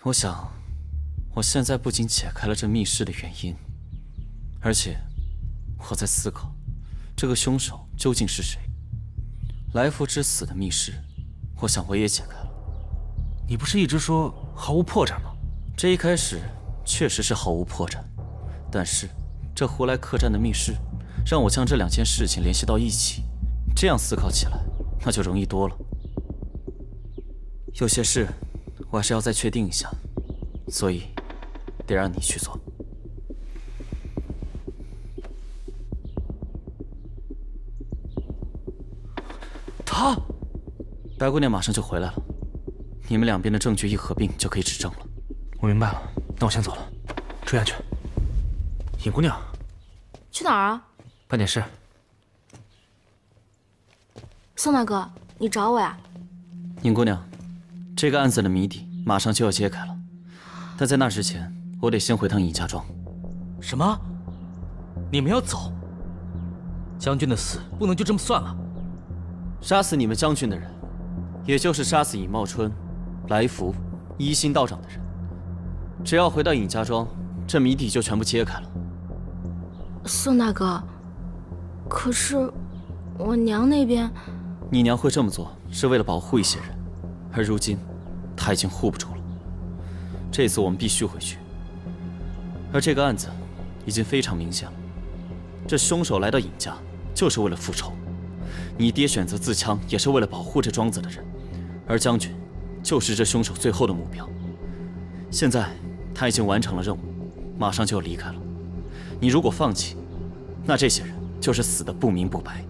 我想，我现在不仅解开了这密室的原因，而且我在思考，这个凶手究竟是谁？来福之死的密室，我想我也解开了。你不是一直说毫无破绽吗？这一开始确实是毫无破绽，但是这胡来客栈的密室，让我将这两件事情联系到一起，这样思考起来，那就容易多了。有些事，我还是要再确定一下，所以得让你去做。他，白姑娘马上就回来了，你们两边的证据一合并就可以指证了。我明白了，那我先走了，注意安全。尹姑娘，去哪儿啊？办点事。宋大哥，你找我呀？尹姑娘，这个案子的谜底马上就要揭开了，但在那之前，我得先回趟尹家庄。什么？你们要走？将军的死不能就这么算了？杀死你们将军的人，也就是杀死尹茂春、来福、一心道长的人。只要回到尹家庄，这谜底就全部揭开了。宋大哥，可是我娘那边……你娘会这么做，是为了保护一些人，而如今，她已经护不住了。这次我们必须回去。而这个案子已经非常明显了，这凶手来到尹家，就是为了复仇。你爹选择自枪，也是为了保护这庄子的人，而将军就是这凶手最后的目标。现在他已经完成了任务，马上就要离开了。你如果放弃，那这些人就是死得不明不白。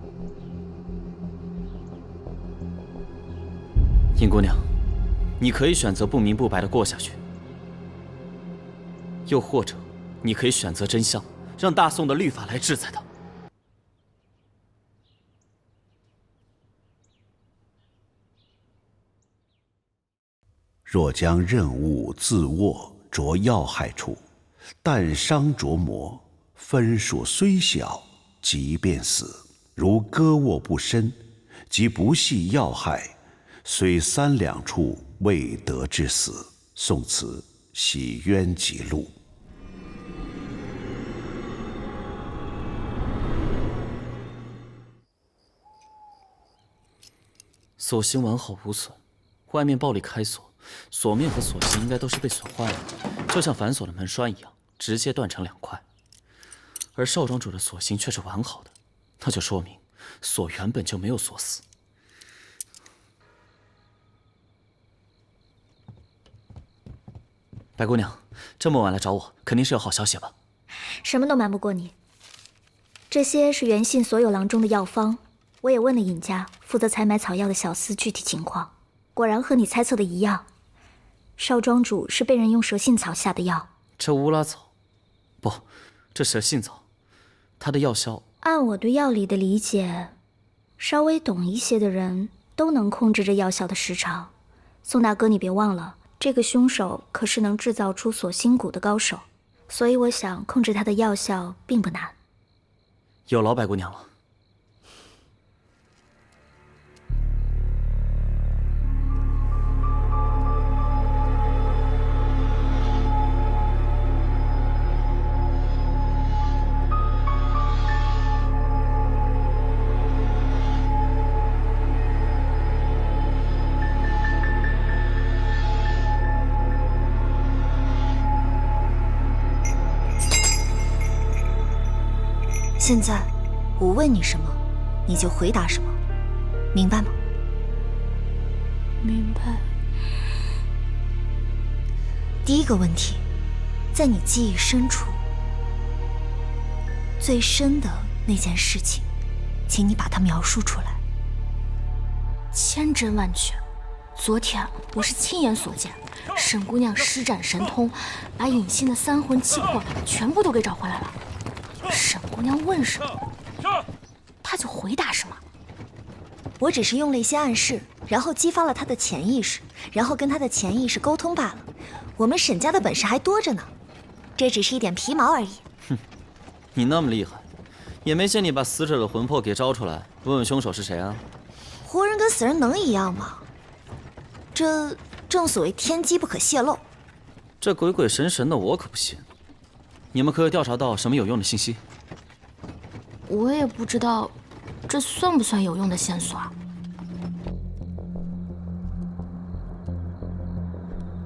尹姑娘，你可以选择不明不白的过下去，又或者你可以选择真相，让大宋的律法来制裁他。若将刃物自握着要害处，但伤着魔，分数虽小，即便死。如割握不深，即不系要害，虽3两处未得之死。宋词喜冤极录。锁芯完好无损，外面暴力开锁，锁面和锁芯应该都是被损坏了，就像反锁的门栓一样，直接断成2块。而少庄主的锁芯却是完好的，那就说明锁原本就没有锁死。白姑娘，这么晚来找我，肯定是有好消息吧？什么都瞒不过你。这些是袁信所有郎中的药方，我也问了尹家负责采买草药的小厮具体情况，果然和你猜测的一样。少庄主是被人用蛇信草下的药。这乌拉草，不，这蛇信草，它的药效……按我对药理的理解，稍微懂一些的人都能控制这药效的时长。宋大哥，你别忘了，这个凶手可是能制造出锁心骨的高手，所以我想控制他的药效并不难。有劳白姑娘了。现在我问你什么，你就回答什么，明白吗？明白。第一个问题，在你记忆深处最深的那件事情，请你把它描述出来。千真万确，昨天我是亲眼所见，沈姑娘施展神通，把尹信的3魂7魄全部都给找回来了。沈姑娘问什么，她就回答什么。我只是用了一些暗示，然后激发了他的潜意识，然后跟他的潜意识沟通罢了。我们沈家的本事还多着呢，这只是一点皮毛而已。哼，你那么厉害，也没见你把死者的魂魄给招出来，问问凶手是谁啊？活人跟死人能一样吗？这正所谓天机不可泄露。这鬼鬼神神的我可不信。你们可有调查到什么有用的信息？我也不知道，这算不算有用的线索啊？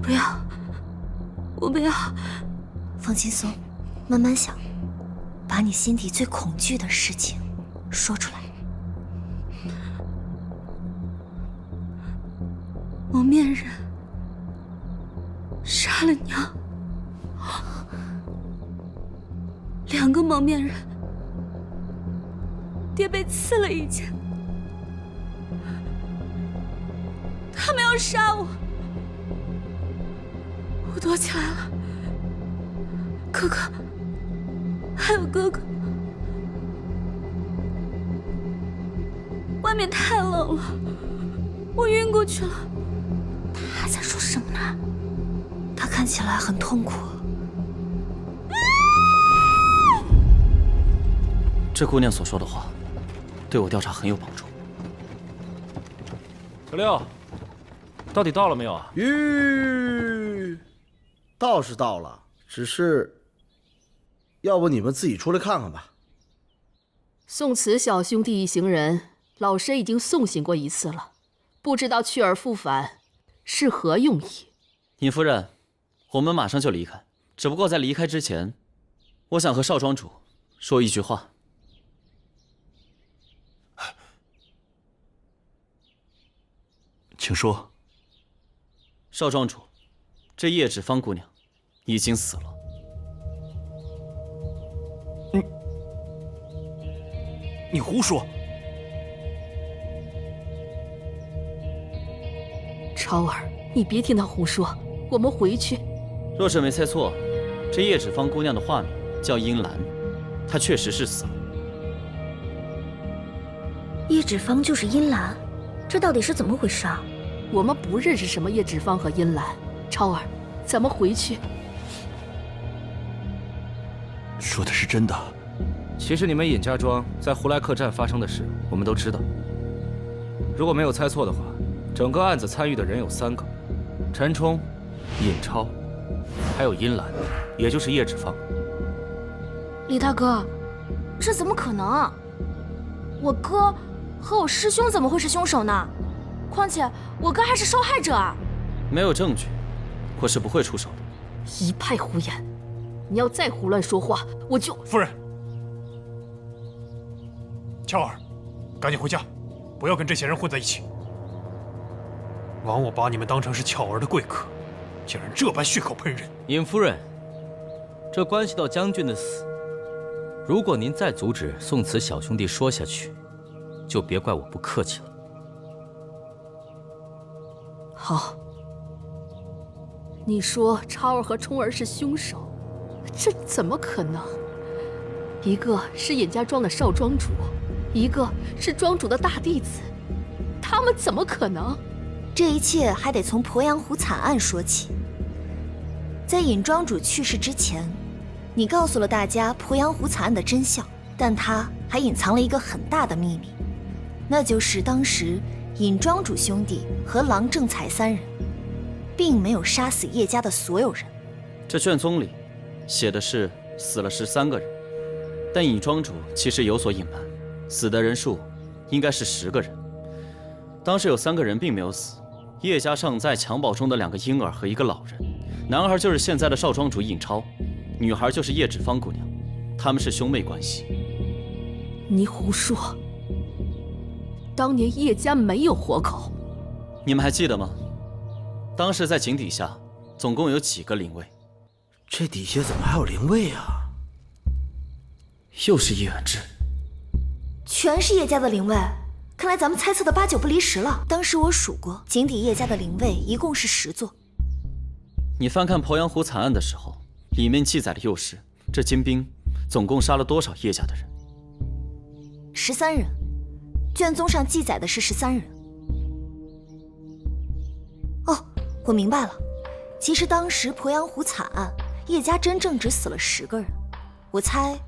不要，我不要。放轻松，慢慢想，把你心底最恐惧的事情说出来。蒙面人杀了娘，2个蒙面人，爹被刺了一剑，他们要杀我，我躲起来了。哥哥，还有哥哥，外面太冷了，我晕过去了。他在说什么呢？他看起来很痛苦。这姑娘所说的话，对我调查很有帮助。小六，到底到了没有啊？到是到了，只是，要不你们自己出来看看吧。宋慈小兄弟一行人，老身已经送行过一次了，不知道去而复返是何用意？尹夫人，我们马上就离开，只不过在离开之前，我想和少庄主说一句话。请说。少庄主，这叶芷芳姑娘已经死了。你胡说！超儿，你别听他胡说，我们回去。若是没猜错，这叶芷芳姑娘的化名叫殷兰，她确实是死了。叶芷芳就是殷兰，这到底是怎么回事啊？我们不认识什么叶芷芳和殷兰。超儿，咱们回去。说的是真的。其实你们尹家庄在胡来客栈发生的事，我们都知道。如果没有猜错的话，整个案子参与的人有3个：陈冲、尹超，还有殷兰，也就是叶芷芳。李大哥，这怎么可能？我哥和我师兄怎么会是凶手呢？况且我哥还是受害者啊！没有证据，我是不会出手的。一派胡言！你要再胡乱说话，我就……夫人，乔儿，赶紧回家，不要跟这些人混在一起。枉我把你们当成是巧儿的贵客，竟然这般血口喷人！尹夫人，这关系到将军的死，如果您再阻止宋慈小兄弟说下去，就别怪我不客气了。好，你说超儿和冲儿是凶手，这怎么可能？一个是尹家庄的少庄主，一个是庄主的大弟子，他们怎么可能？这一切还得从鄱阳湖惨案说起。在尹庄主去世之前，你告诉了大家鄱阳湖惨案的真相，但他还隐藏了一个很大的秘密，那就是当时尹庄主兄弟和郎正才3人，并没有杀死叶家的所有人。这卷宗里写的是死了13个人，但尹庄主其实有所隐瞒，死的人数应该是10个人。当时有3个人并没有死，叶家尚在襁褓中的2个婴儿和1个老人，男孩就是现在的少庄主尹超，女孩就是叶芷芳姑娘，他们是兄妹关系。你胡说！当年叶家没有活口。你们还记得吗？当时在井底下总共有几个灵位？这底下怎么还有灵位啊？又是叶远志，全是叶家的灵位，看来咱们猜测的8、9不离10了。当时我数过，井底叶家的灵位一共是10座。你翻看鄱阳湖惨案的时候，里面记载的又是这金兵总共杀了多少叶家的人？13人，卷宗上记载的是13人。哦，我明白了，其实当时鄱阳湖惨案，叶家真正只死了10个人。我猜，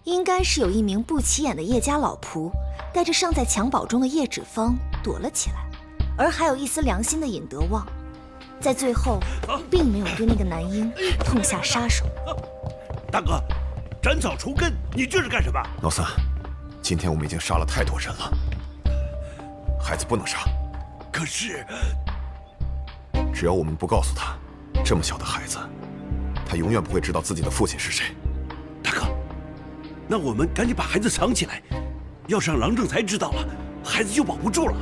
应该是有一名不起眼的叶家老仆，带着尚在襁褓中的叶芷芳躲了起来，而还有一丝良心的尹德旺，在最后并没有对那个男婴痛下杀手。大哥，斩草除根，你这是干什么？老三，今天我们已经杀了太多人了，孩子不能杀。可是，只要我们不告诉他，这么小的孩子，他永远不会知道自己的父亲是谁。大哥，那我们赶紧把孩子藏起来，要是让郎正才知道了，孩子就保不住了。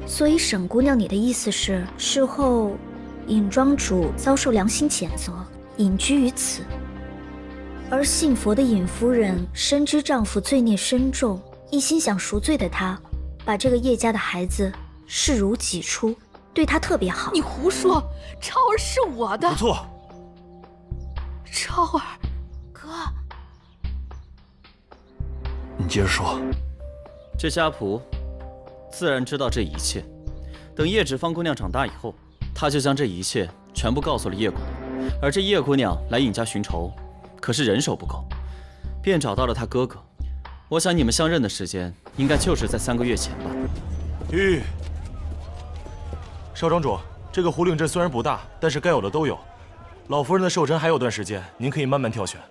所以沈姑娘，你的意思是，事后尹庄主遭受良心谴责，隐居于此，而信佛的尹夫人深知丈夫罪孽深重，一心想赎罪的她，把这个叶家的孩子视如己出，对他特别好。你胡说，超儿是我的。不错，超儿，哥，你接着说。这家仆自然知道这一切。等叶芷芳姑娘长大以后，她就将这一切全部告诉了叶姑娘。而这叶姑娘来尹家寻仇，可是人手不够，便找到了她哥哥。我想你们相认的时间，应该就是在3个月前吧。少庄主，这个胡岭镇虽然不大，但是该有的都有。老夫人的寿辰还有段时间，您可以慢慢挑选。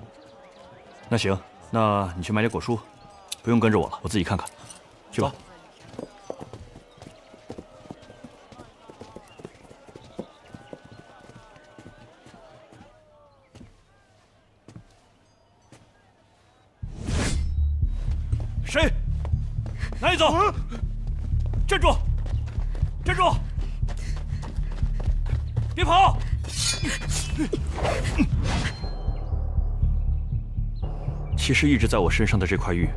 那行，那你去买点果蔬，不用跟着我了，我自己看看。去吧。谁？哪里走？站住！站住！别跑！其实一直在我身上的这块玉，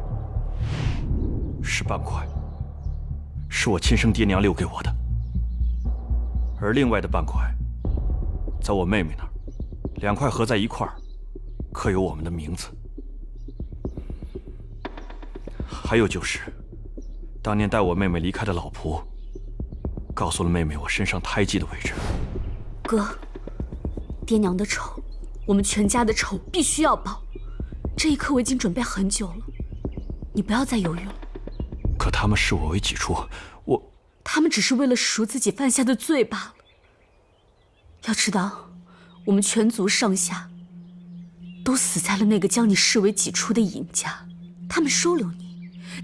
是半块，是我亲生爹娘留给我的，而另外的半块，在我妹妹那儿，2块合在一块儿，刻有我们的名字。还有就是，当年带我妹妹离开的老仆，告诉了妹妹我身上胎记的位置。哥，爹娘的仇，我们全家的仇必须要报。这一刻我已经准备很久了，你不要再犹豫了。可他们视我为己出，他们只是为了赎自己犯下的罪罢了。要知道，我们全族上下都死在了那个将你视为己出的尹家，他们收留你。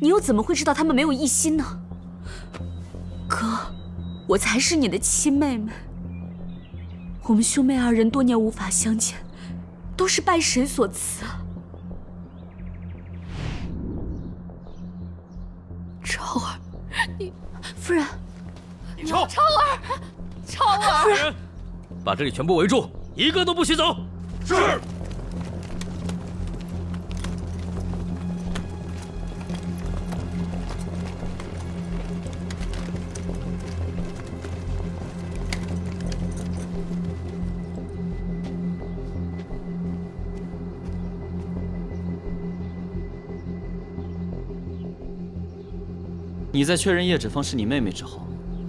你又怎么会知道他们没有一心呢？哥，我才是你的亲妹妹。我们兄妹2人多年无法相见，都是拜神所赐啊。超儿，你夫人，超儿，超儿，夫人，把这里全部围住，一个都不许走。是。你在确认叶芷芳是你妹妹之后，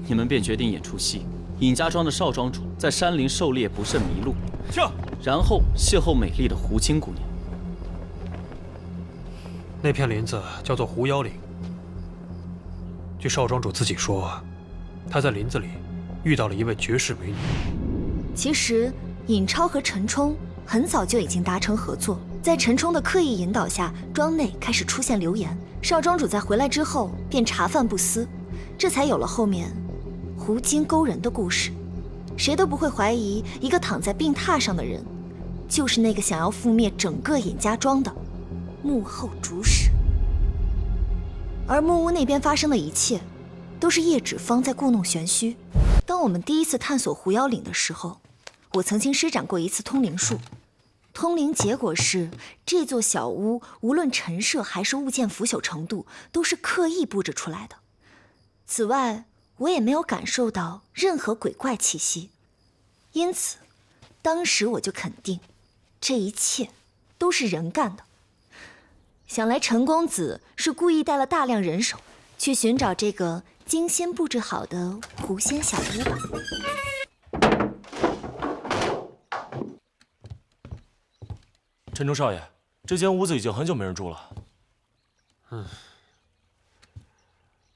你们便决定演出戏。尹家庄的少庄主在山林狩猎不慎迷路，然后邂逅美丽的胡青姑娘。那片林子叫做狐妖岭。据少庄主自己说，他在林子里遇到了一位绝世美女。其实尹超和陈冲很早就已经达成合作，在陈冲的刻意引导下，庄内开始出现流言。少庄主在回来之后便茶饭不思，这才有了后面胡金勾人的故事。谁都不会怀疑，一个躺在病榻上的人，就是那个想要覆灭整个尹家庄的幕后主使。而木屋那边发生的一切，都是叶芷芳在故弄玄虚。当我们第一次探索狐妖岭的时候，我曾经施展过一次通灵术。通灵结果是，这座小屋无论陈设还是物件腐朽程度，都是刻意布置出来的。此外，我也没有感受到任何鬼怪气息，因此，当时我就肯定，这一切都是人干的。想来陈公子是故意带了大量人手，去寻找这个精心布置好的狐仙小屋吧。陈冲少爷，这间屋子已经很久没人住了。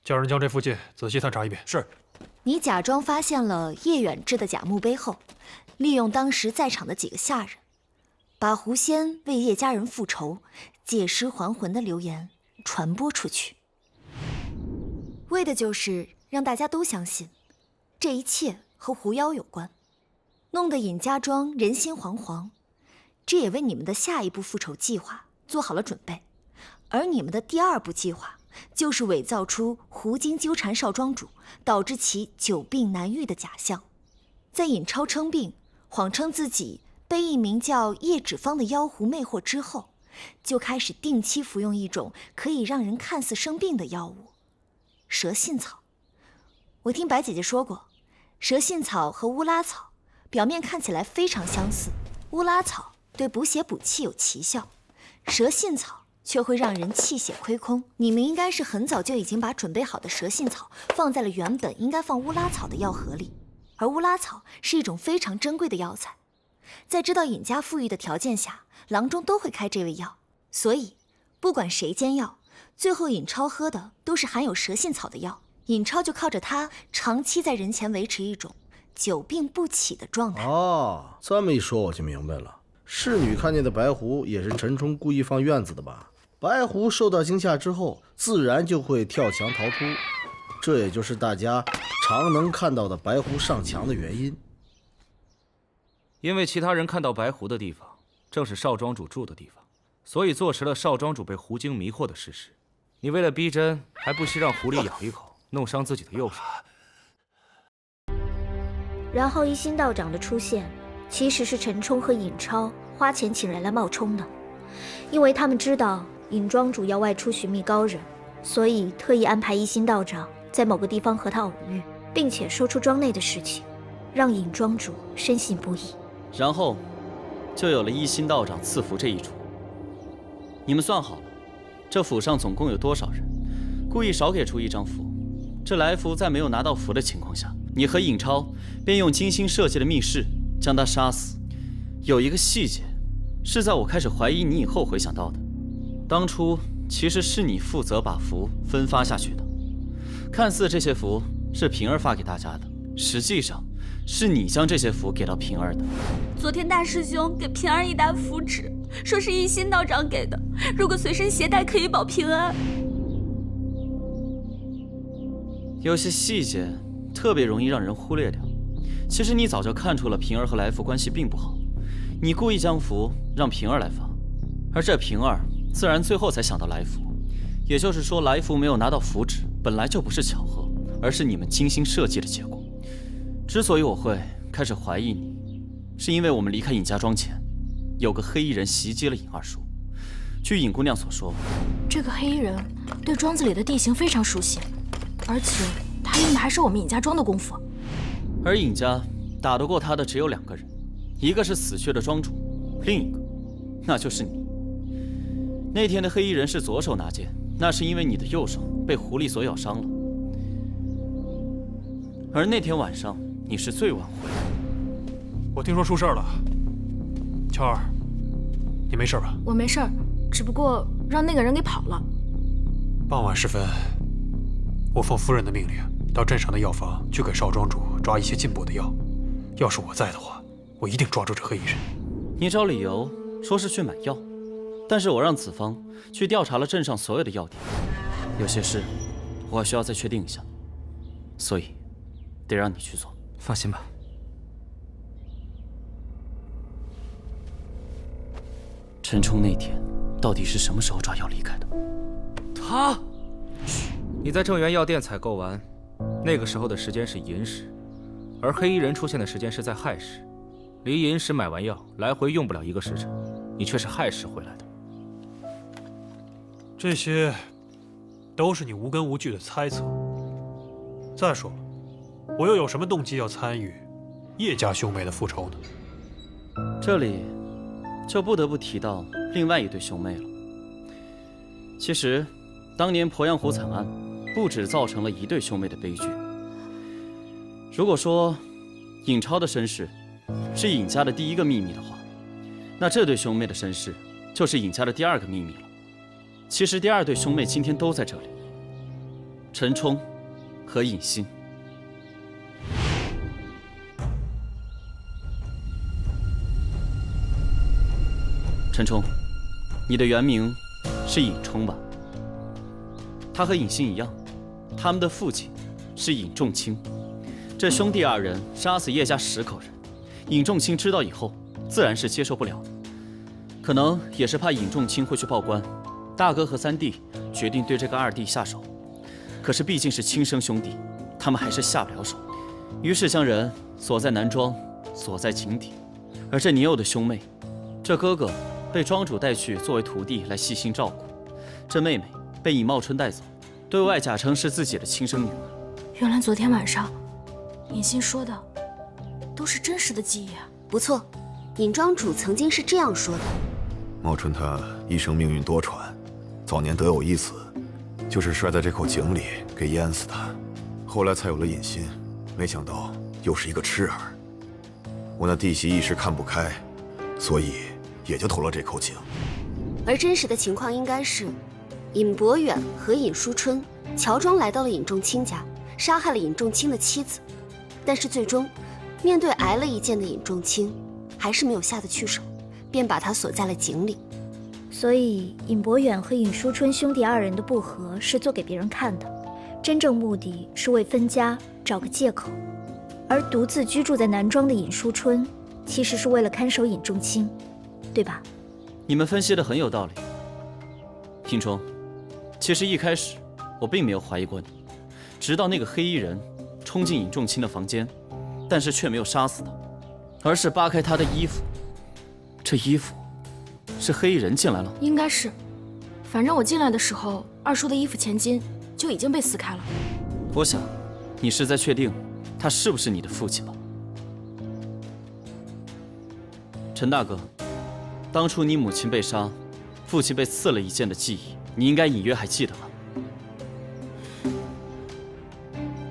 叫人将这附近仔细探查一遍。是。你假装发现了叶远志的假墓碑后，利用当时在场的几个下人，把狐仙为叶家人复仇、借尸还魂的流言传播出去，为的就是让大家都相信这一切和狐妖有关，弄得尹家庄人心惶惶。这也为你们的下一步复仇计划做好了准备。而你们的第二步计划就是伪造出狐精纠缠少庄主，导致其久病难愈的假象，在尹超称病，谎称自己被一名叫叶芷芳的妖狐魅惑之后，就开始定期服用一种可以让人看似生病的药物——蛇信草。我听白姐姐说过，蛇信草和乌拉草表面看起来非常相似，乌拉草对补血补气有奇效，蛇信草却会让人气血亏空。你们应该是很早就已经把准备好的蛇信草放在了原本应该放乌拉草的药盒里，而乌拉草是一种非常珍贵的药材，在知道尹家富裕的条件下，郎中都会开这味药，所以不管谁煎药，最后尹超喝的都是含有蛇信草的药，尹超就靠着它长期在人前维持一种久病不起的状态。哦，这么一说我就明白了，侍女看见的白狐也是陈冲故意放院子的吧？白狐受到惊吓之后，自然就会跳墙逃出，这也就是大家常能看到的白狐上墙的原因。因为其他人看到白狐的地方正是少庄主住的地方，所以坐实了少庄主被狐精迷惑的事实。你为了逼真，还不惜让狐狸咬一口，弄伤自己的右手。然后一心道长的出现，其实是陈冲和尹超花钱请人来冒充的，因为他们知道尹庄主要外出寻觅高人，所以特意安排一心道长在某个地方和他偶遇，并且说出庄内的事情，让尹庄主深信不疑。然后就有了一心道长赐福这一出。你们算好了，这府上总共有多少人？故意少给出一张符，这来福在没有拿到符的情况下，你和尹超便用精心设计的密室将他杀死。有一个细节是在我开始怀疑你以后回想到的，当初其实是你负责把符分发下去的。看似这些符是平儿发给大家的，实际上是你将这些符给到平儿的。昨天大师兄给平儿一沓符纸，说是一心道长给的，如果随身携带可以保平安。有些细节特别容易让人忽略掉。其实你早就看出了平儿和来福关系并不好，你故意将符让平儿来发，而这平儿自然最后才想到来福。也就是说，来福没有拿到符纸，本来就不是巧合，而是你们精心设计的结果。之所以我会开始怀疑你，是因为我们离开尹家庄前，有个黑衣人袭击了尹二叔。据尹姑娘所说，这个黑衣人对庄子里的地形非常熟悉，而且他用的还是我们尹家庄的功夫。而尹家打得过他的只有2个人，一个是死去的庄主，另一个那就是你。那天的黑衣人是左手拿剑，那是因为你的右手被狐狸所咬伤了。而那天晚上你是最晚回来的。我听说出事了，乔儿，你没事吧？我没事，只不过让那个人给跑了。傍晚时分，我奉夫人的命令，到镇上的药房去给少庄主抓一些进补的药。要是我在的话，我一定抓住这黑衣人。你找理由说是去买药，但是我让子方去调查了镇上所有的药店，有些事我还需要再确定一下，所以得让你去做。放心吧。陈冲那天到底是什么时候抓药离开的？他，你在正源药店采购完，那个时候的时间是寅时，而黑衣人出现的时间是在亥时，离寅时买完药来回用不了1个时辰，你却是亥时回来的。这些都是你无根无据的猜测。再说了，我又有什么动机要参与叶家兄妹的复仇呢？这里就不得不提到另外一对兄妹了。其实，当年鄱阳湖惨案不止造成了一对兄妹的悲剧。如果说尹超的身世是尹家的第一个秘密的话，那这对兄妹的身世就是尹家的第2个秘密了。其实第2对兄妹今天都在这里，陈冲和尹欣。陈冲，你的原名是尹冲吧？他和尹欣一样，他们的父亲是尹仲卿。这兄弟2人杀死叶家10口人，尹仲卿知道以后，自然是接受不了的。可能也是怕尹仲卿会去报官，大哥和3弟决定对这个2弟下手。可是毕竟是亲生兄弟，他们还是下不了手，于是将人锁在南庄，锁在井底。而这年幼的兄妹，这哥哥被庄主带去作为徒弟来细心照顾，这妹妹被尹茂春带走，对外假称是自己的亲生女儿。原来昨天晚上，尹欣说的都是真实的记忆啊！不错，尹庄主曾经是这样说的。茂春他一生命运多舛，早年得有一子，就是摔在这口井里给淹死的，后来才有了尹欣，没想到又是一个痴儿。我那弟媳一时看不开，所以也就投了这口井。而真实的情况应该是，尹博远和尹淑春乔装来到了尹仲卿家，杀害了尹仲卿的妻子。但是最终，面对挨了一剑的尹仲卿，还是没有下得去手，便把他锁在了井里。所以尹博远和尹淑春兄弟2人的不和是做给别人看的，真正目的是为分家找个借口。而独自居住在南庄的尹淑春，其实是为了看守尹仲卿，对吧？你们分析的很有道理，尹冲。其实一开始我并没有怀疑过你，直到那个黑衣人冲进尹仲卿的房间，但是却没有杀死他，而是扒开他的衣服。这衣服是黑衣人进来了？应该是，反正我进来的时候，2叔的衣服前襟就已经被撕开了。我想，你是在确定他是不是你的父亲吧？陈大哥，当初你母亲被杀，父亲被刺了一剑的记忆，你应该隐约还记得吧？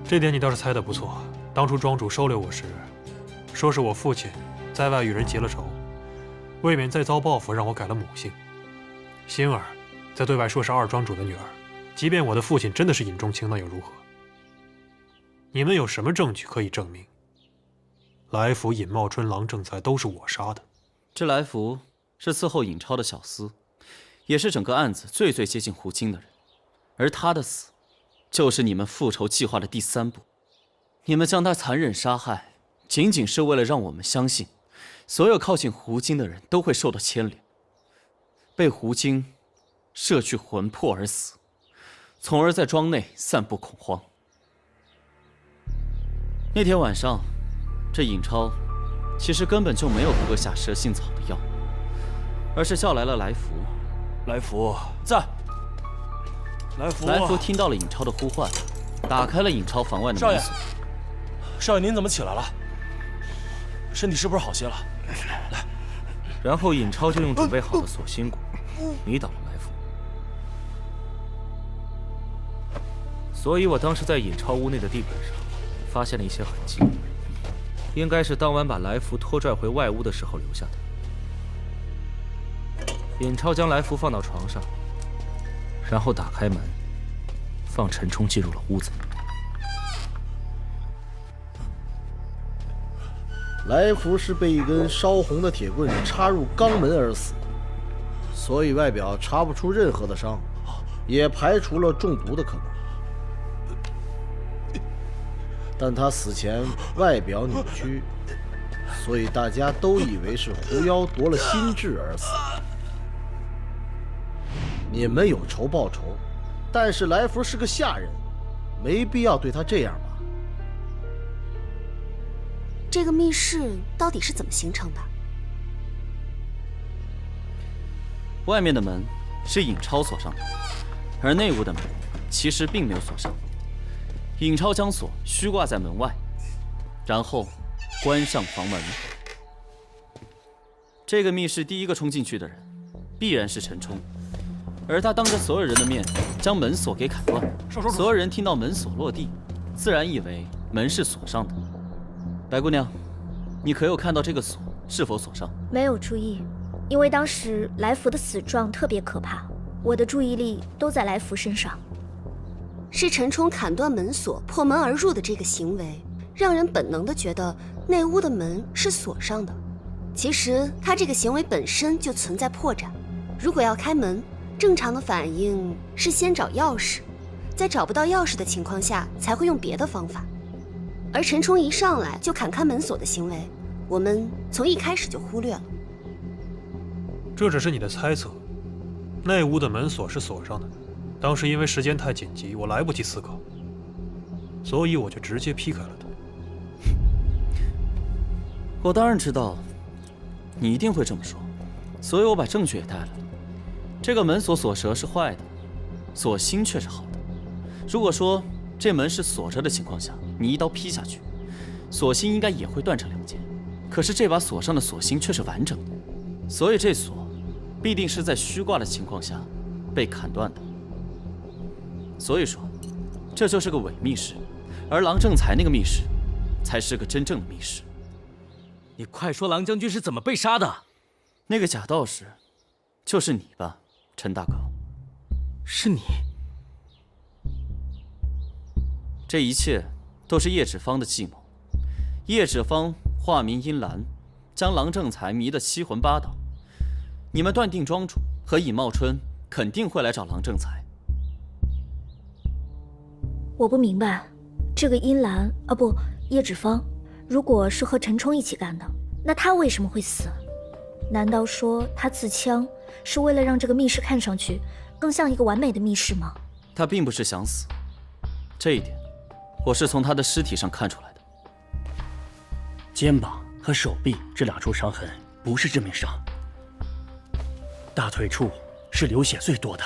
这点你倒是猜得不错。当初庄主收留我时，说是我父亲在外与人结了仇，为免再遭报复，让我改了母姓。欣儿在对外说是2庄主的女儿，即便我的父亲真的是尹仲卿，那又如何？你们有什么证据可以证明来福、尹茂春、郎正才都是我杀的？这来福是伺候尹超的小厮，也是整个案子最接近胡金的人，而他的死，就是你们复仇计划的第3步。你们将他残忍杀害，仅仅是为了让我们相信，所有靠近胡金的人都会受到牵连，被胡金摄去魂魄而死，从而在庄内散布恐慌。那天晚上，这尹超其实根本就没有喝下蛇性草的药，而是叫来了来福。来福在。来福，来福听到了尹超的呼唤，打开了尹超房外的门锁。少爷，您怎么起来了？身体是不是好些了？来。然后尹超就用准备好的锁心骨迷倒了来福。所以我当时在尹超屋内的地板上发现了一些痕迹，应该是当晚把来福拖拽回外屋的时候留下的。尹超将来福放到床上，然后打开门，放陈冲进入了屋子。来福是被一根烧红的铁棍插入肛门而死，所以外表查不出任何的伤，也排除了中毒的可能。但他死前外表扭曲，所以大家都以为是狐妖夺了心智而死。你们有仇报仇，但是来福是个下人，没必要对他这样吧？这个密室到底是怎么形成的？外面的门是尹超锁上的，而内屋的门其实并没有锁上。尹超将锁虚挂在门外，然后关上房门。这个密室第一个冲进去的人，必然是陈冲，而他当着所有人的面将门锁给砍断。所有人听到门锁落地，自然以为门是锁上的。白姑娘，你可有看到这个锁是否锁上？没有注意。因为当时来福的死状特别可怕，我的注意力都在来福身上。是陈冲砍断门锁破门而入的这个行为，让人本能地觉得内屋的门是锁上的。其实他这个行为本身就存在破绽。如果要开门，正常的反应是先找钥匙，在找不到钥匙的情况下才会用别的方法。而陈冲一上来就砍开门锁的行为，我们从一开始就忽略了。这只是你的猜测，内屋的门锁是锁上的，当时因为时间太紧急，我来不及思考，所以我就直接劈开了它。我当然知道，你一定会这么说，所以我把证据也带来了。这个门锁锁舌是坏的，锁芯却是好的。如果说这门是锁着的情况下，你一刀劈下去，锁芯应该也会断成2截。可是这把锁上的锁芯却是完整的，所以这锁必定是在虚挂的情况下被砍断的。所以说，这就是个伪密室，而郎正才那个密室，才是个真正的密室。你快说，郎将军是怎么被杀的？那个假道士，就是你吧，陈大哥？是你。这一切都是叶芷芳的计谋。叶芷芳化名殷兰，将郎正才迷得七魂八倒。你们断定庄主和尹茂春肯定会来找郎正才。我不明白，这个殷兰啊不，叶芷芳，如果是和陈冲一起干的，那他为什么会死？难道说他自枪是为了让这个密室看上去更像一个完美的密室吗？他并不是想死，这一点我是从他的尸体上看出来的。肩膀和手臂这2处伤痕不是致命伤，大腿处是流血最多的。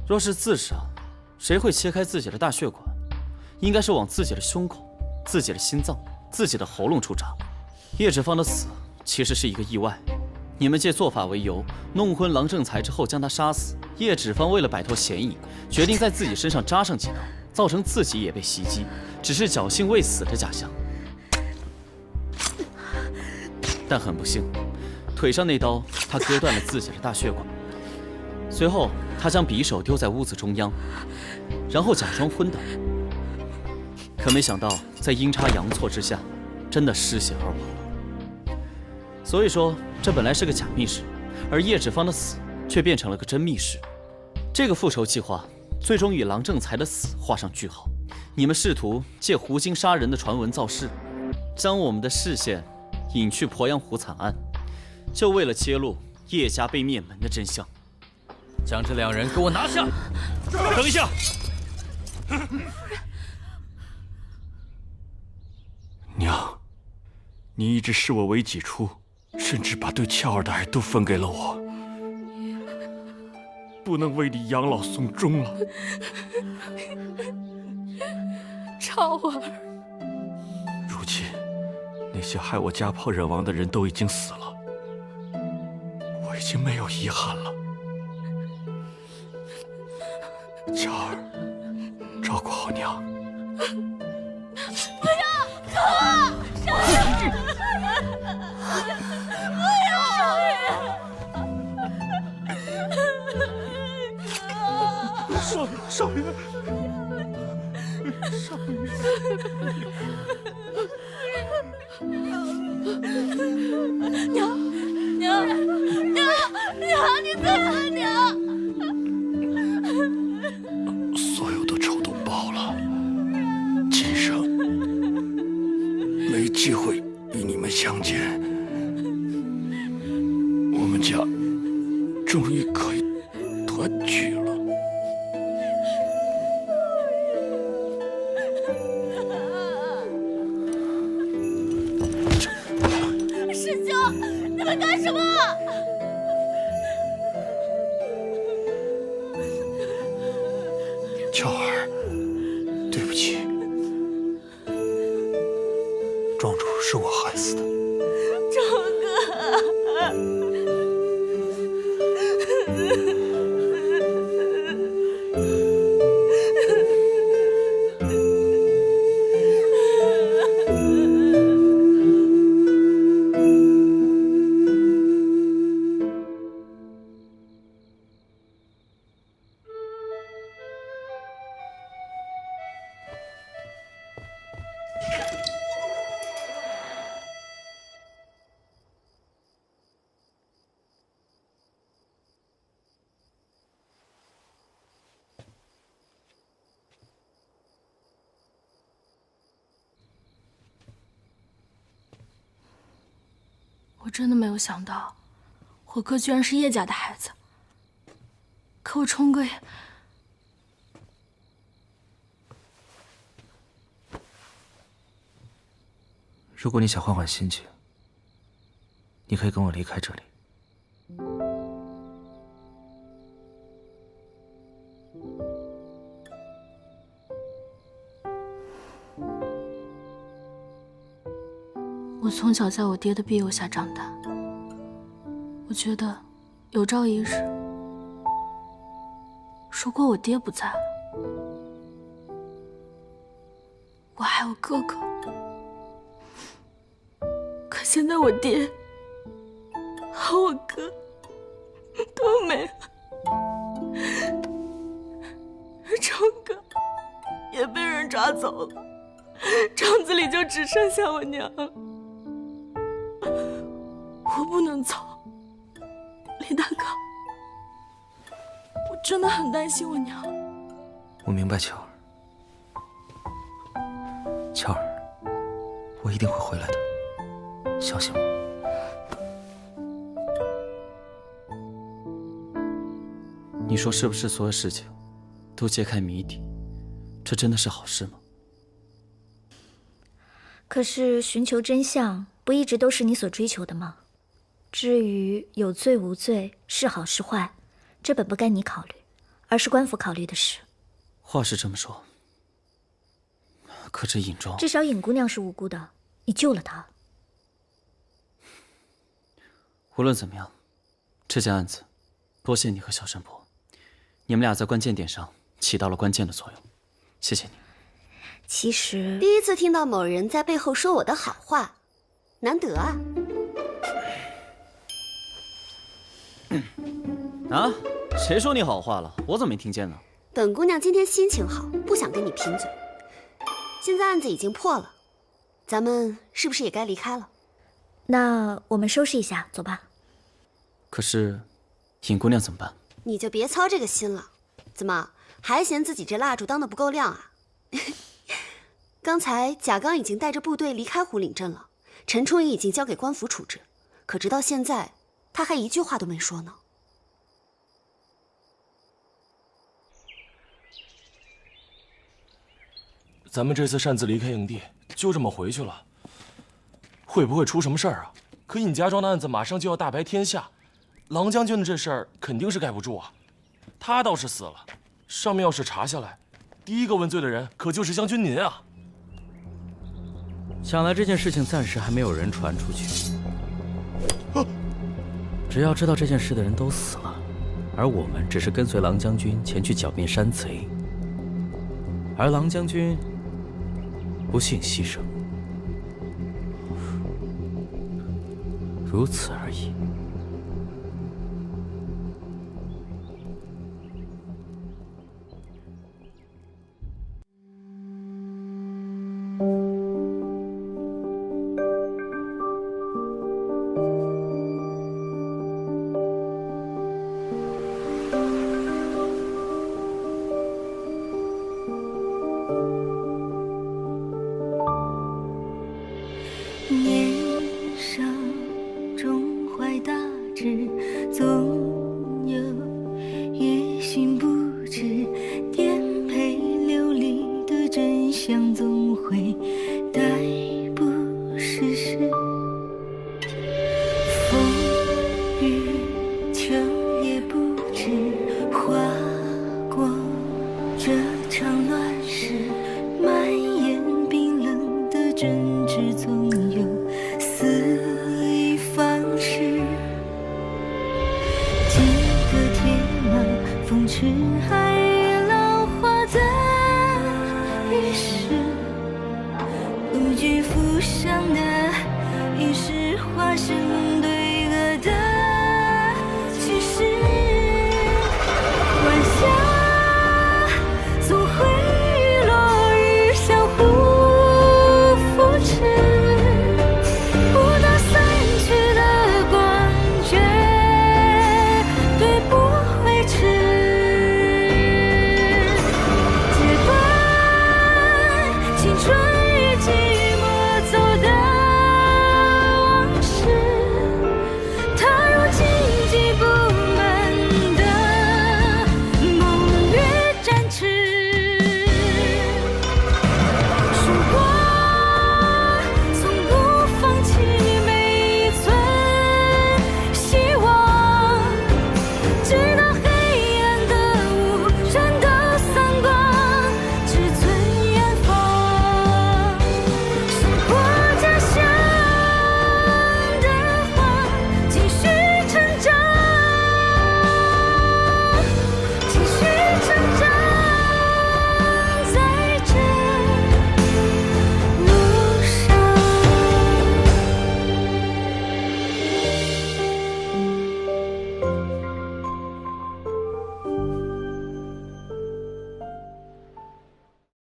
若是自杀，谁会切开自己的大血管？应该是往自己的胸口、自己的心脏、自己的喉咙处扎。叶芷芳的死其实是一个意外，你们借做法为由弄昏郎正才之后将他杀死。叶芷芳为了摆脱嫌疑，决定在自己身上扎上几刀，造成自己也被袭击，只是侥幸未死的假象。但很不幸，腿上那刀他割断了自己的大血管。随后他将匕首丢在屋子中央，然后假装昏倒。可没想到在阴差阳错之下，真的失血而亡了。所以说这本来是个假密室，而叶芷芳的死却变成了个真密室。这个复仇计划最终与郎正才的死画上句号。你们试图借胡金杀人的传闻造势，将我们的视线引去鄱阳湖惨案，就为了揭露叶家被灭门的真相。将这2人给我拿下！等一下，娘，你一直视我为己出，甚至把对俏儿的爱都分给了我，不能为你养老送终了。超儿，如今那些害我家破人亡的人都已经死了，我已经没有遗憾了。俏儿，照顾好娘。不要，少儿，少爷，不要，少爷。少爷，娘，你罪了，娘！所有的仇都报了，今生没机会与你们相见，我们家终于可以团聚了。师兄，你们干什么？俏儿，对不起，庄主是我害死的。周哥。真的没有想到，我哥居然是叶家的孩子。可我冲哥也……如果你想换换心情，你可以跟我离开这里。我从小在我爹的庇佑下长大，我觉得有朝一日，如果我爹不在了，我还有哥哥。可现在我爹和我哥都没了，冲哥也被人抓走了，庄子里就只剩下我娘了。我不能走，李大哥，我真的很担心我娘。我明白，乔儿，乔儿，我一定会回来的，相信我。你说是不是所有事情都揭开谜底？这真的是好事吗？可是寻求真相，不一直都是你所追求的吗？至于有罪无罪，是好是坏，这本不该你考虑，而是官府考虑的事。话是这么说，可这尹庄……至少尹姑娘是无辜的，你救了她。无论怎么样，这件案子，多谢你和小神婆，你们俩在关键点上起到了关键的作用，谢谢你。其实，第一次听到某人在背后说我的好话，难得啊。啊？谁说你好话了？我怎么没听见呢？本姑娘今天心情好，不想跟你贫嘴。现在案子已经破了，咱们是不是也该离开了？那我们收拾一下，走吧。可是，尹姑娘怎么办？你就别操这个心了。怎么还嫌自己这蜡烛当得不够亮啊？刚才贾刚已经带着部队离开虎岭镇了，陈冲也已经交给官府处置，可直到现在，他还一句话都没说呢。咱们这次擅自离开营地，就这么回去了，会不会出什么事儿啊？可尹家庄的案子马上就要大白天下，郎将军的这事儿肯定是盖不住啊。他倒是死了，上面要是查下来，第一个问罪的人可就是将军您啊。想来这件事情暂时还没有人传出去。只要知道这件事的人都死了，而我们只是跟随郎将军前去剿灭山贼，而郎将军不幸牺牲，如此而已。年少终怀大志，总有